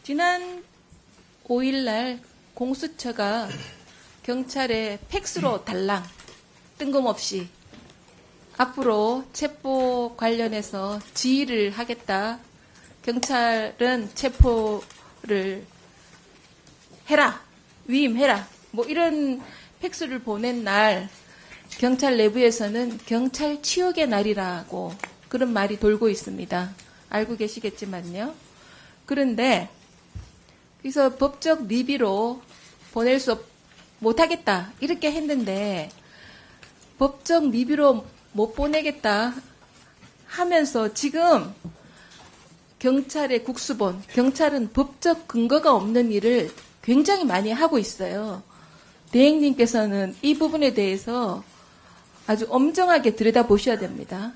지난 5일날 공수처가 경찰에 팩스로 달랑 뜬금없이 앞으로 체포 관련해서 지휘를 하겠다. 경찰은 체포를 해라. 위임해라. 뭐 이런 팩스를 보낸 날 경찰 내부에서는 경찰 치욕의 날이라고 그런 말이 돌고 있습니다. 알고 계시겠지만요. 그런데 그래서 법적 리비로 보낼 수 못하겠다 이렇게 했는데 법적 리비로 못 보내겠다 하면서 지금 경찰의 국수본, 경찰은 법적 근거가 없는 일을 굉장히 많이 하고 있어요. 대행님께서는 이 부분에 대해서 아주 엄정하게 들여다보셔야 됩니다.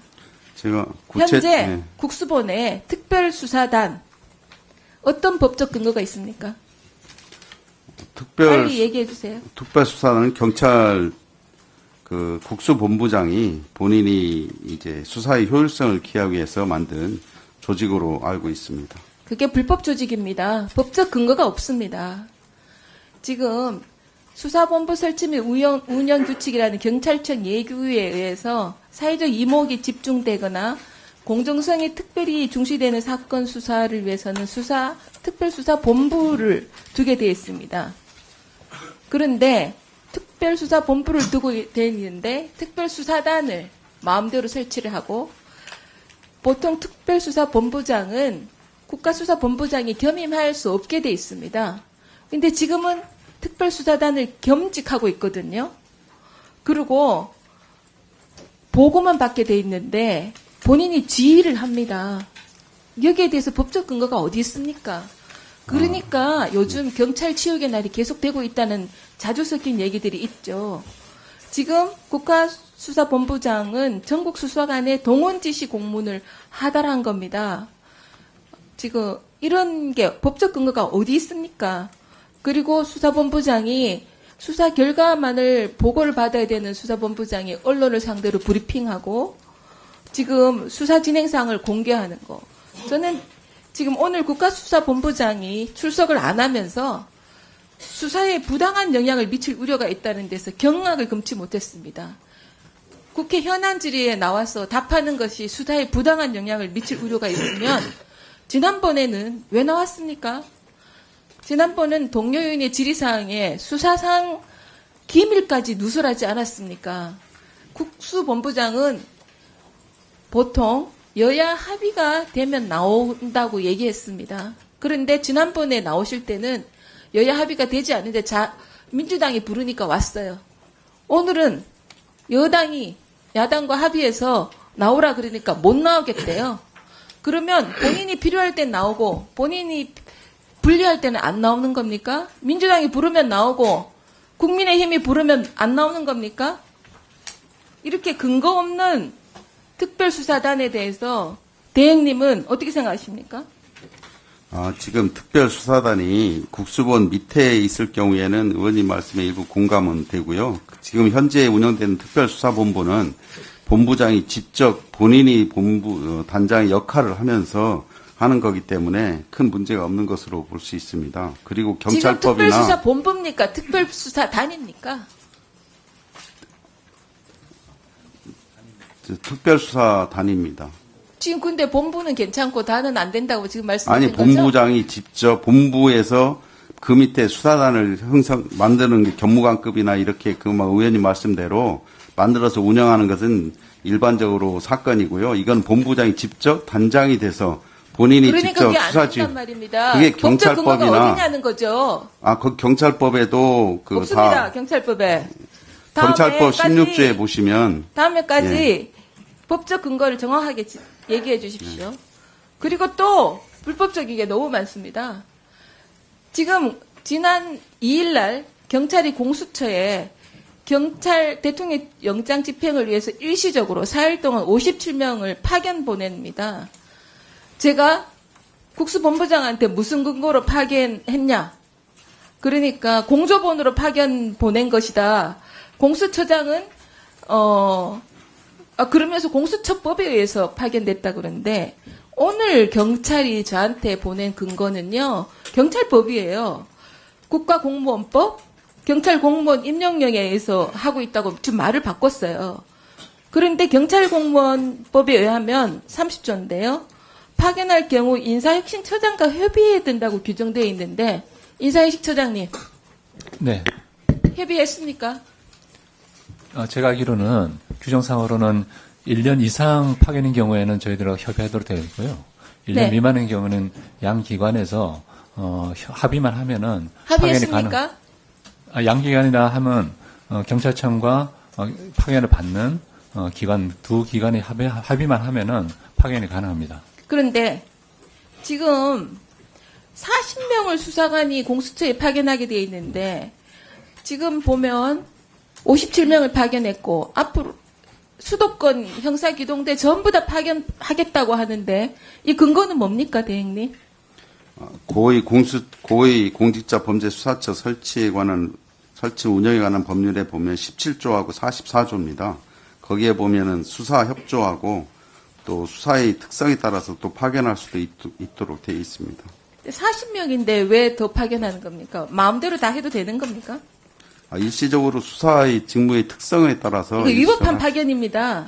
제가 현재 국수본의 특별수사단 어떤 법적 근거가 있습니까? 빨리 얘기해 주세요. 특별수사단은 경찰 그 국수본부장이 본인이 이제 수사의 효율성을 기하기 위해서 만든 조직으로 알고 있습니다. 그게 불법 조직입니다. 법적 근거가 없습니다. 지금 수사본부 설치 및 운영 규칙이라는 경찰청 예규에 의해서 사회적 이목이 집중되거나 공정성이 특별히 중시되는 사건 수사를 위해서는 특별수사본부를 두게 되어 있습니다. 그런데 특별수사본부를 두고 되어 있는데 특별수사단을 마음대로 설치를 하고 보통 특별수사본부장은 국가수사본부장이 겸임할 수 없게 되어 있습니다. 근데 지금은 특별수사단을 겸직하고 있거든요. 그리고 보고만 받게 돼 있는데 본인이 지휘를 합니다. 여기에 대해서 법적 근거가 어디 있습니까? 그러니까 요즘 경찰 치욕의 날이 계속되고 있다는 자주 섞인 얘기들이 있죠. 지금 국가수사본부장은 전국 수사관의 동원 지시 공문을 하달한 겁니다. 지금 이런 게 법적 근거가 어디 있습니까? 그리고 수사본부장이 수사 결과만을 보고를 받아야 되는 수사본부장이 언론을 상대로 브리핑하고 지금 수사 진행상을 공개하는 거. 저는 지금 오늘 국가수사본부장이 출석을 안 하면서 수사에 부당한 영향을 미칠 우려가 있다는 데서 경악을 금치 못했습니다. 국회 현안 질의에 나와서 답하는 것이 수사에 부당한 영향을 미칠 우려가 있으면 지난번에는 왜 나왔습니까? 지난번은 동료 의원의 질의사항에 수사상 기밀까지 누설하지 않았습니까? 국수본부장은 보통 여야 합의가 되면 나온다고 얘기했습니다. 그런데 지난번에 나오실 때는 여야 합의가 되지 않는데 민주당이 부르니까 왔어요. 오늘은 여당이 야당과 합의해서 나오라 그러니까 못 나오겠대요. 그러면 본인이 필요할 땐 나오고 본인이 불리할 때는 안 나오는 겁니까? 민주당이 부르면 나오고 국민의힘이 부르면 안 나오는 겁니까? 이렇게 근거 없는 특별수사단에 대해서 대행님은 어떻게 생각하십니까? 지금 특별수사단이 국수본 밑에 있을 경우에는 의원님 말씀에 일부 공감은 되고요. 지금 현재 운영되는 특별수사본부는 본부장이 직접 본인이 단장의 역할을 하면서 하는 거기 때문에 큰 문제가 없는 것으로 볼 수 있습니다. 그리고 경찰법이나 지금 특별수사본부입니까? 특별수사단입니까? 특별수사단입니다. 지금 근데 본부는 괜찮고 단은 안 된다고 지금 말씀하신 거죠? 본부장이 직접 본부에서 그 밑에 수사단을 만드는 게 경무관급이나 이렇게 의원님 말씀대로 만들어서 운영하는 것은 일반적으로 사건이고요. 이건 본부장이 직접 단장이 돼서 본인이 그러니까 직접 그게 안 수사지. 된단 말입니다. 그게 법적 근거가 경찰법이나 어디냐는 거죠. 그 경찰법에도 없습니다. 경찰법에. 경찰법 다음에까지 16조에 보시면 다음에까지 법적 근거를 정확하게 얘기해 주십시오. 그리고 또 불법적인 게 너무 많습니다. 지금 지난 2일날 경찰이 공수처에 경찰 대통령 영장 집행을 위해서 일시적으로 4일 동안 57명을 파견 보냅니다. 제가 국수본부장한테 무슨 근거로 파견했냐? 그러니까 공조본으로 파견 보낸 것이다. 공수처장은 그러면서 공수처법에 의해서 파견됐다 그러는데 오늘 경찰이 저한테 보낸 근거는요, 경찰법이에요. 국가공무원법, 경찰공무원 임명령에 의해서 하고 있다고 지금 말을 바꿨어요. 그런데 경찰공무원법에 의하면 30조인데요. 파견할 경우 인사혁신처장과 협의해야 된다고 규정되어 있는데, 인사혁신처장님, 네. 협의했습니까? 제가 알기로는 규정상으로는 1년 이상 파견인 경우에는 저희들하고 협의하도록 되어 있고요. 1년 네. 미만인 경우는 양 기관에서 합의만 하면은 파견이 가능. 합의했습니까? 양 기관이나 하면 경찰청과 파견을 받는 기관 두 기관이 합의만 하면은 파견이 가능합니다. 그런데 지금 40명을 수사관이 공수처에 파견하게 되어 있는데 지금 보면 57명을 파견했고 앞으로 수도권 형사기동대 전부 다 파견하겠다고 하는데 이 근거는 뭡니까, 대행님? 고위 공직자 범죄 수사처 설치 운영에 관한 법률에 보면 17조하고 44조입니다. 거기에 보면은 수사 협조하고 또 수사의 특성에 따라서 또 파견할 수도 있도록 되어 있습니다. 40명인데 왜 더 파견하는 겁니까? 마음대로 다 해도 되는 겁니까? 일시적으로 수사의 직무의 특성에 따라서 이거 위법한 일시적으로 파견입니다.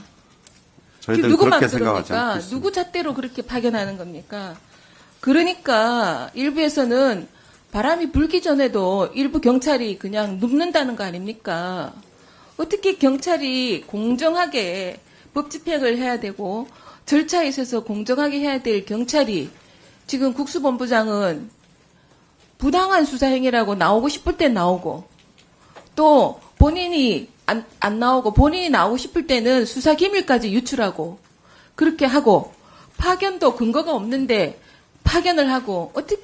저희들은 누구 그렇게 생각하지 마음대로입니까? 않고 있습니다. 누구 잣대로 그렇게 파견하는 겁니까? 그러니까 일부에서는 바람이 불기 전에도 일부 경찰이 그냥 눕는다는 거 아닙니까? 어떻게 경찰이 공정하게 법 집행을 해야 되고 절차에 있어서 공정하게 해야 될 경찰이 지금 국수본부장은 부당한 수사 행위라고 나오고 싶을 때 나오고 또 본인이 안 나오고 본인이 나오고 싶을 때는 수사 기밀까지 유출하고 그렇게 하고 파견도 근거가 없는데 파견을 하고 어떻게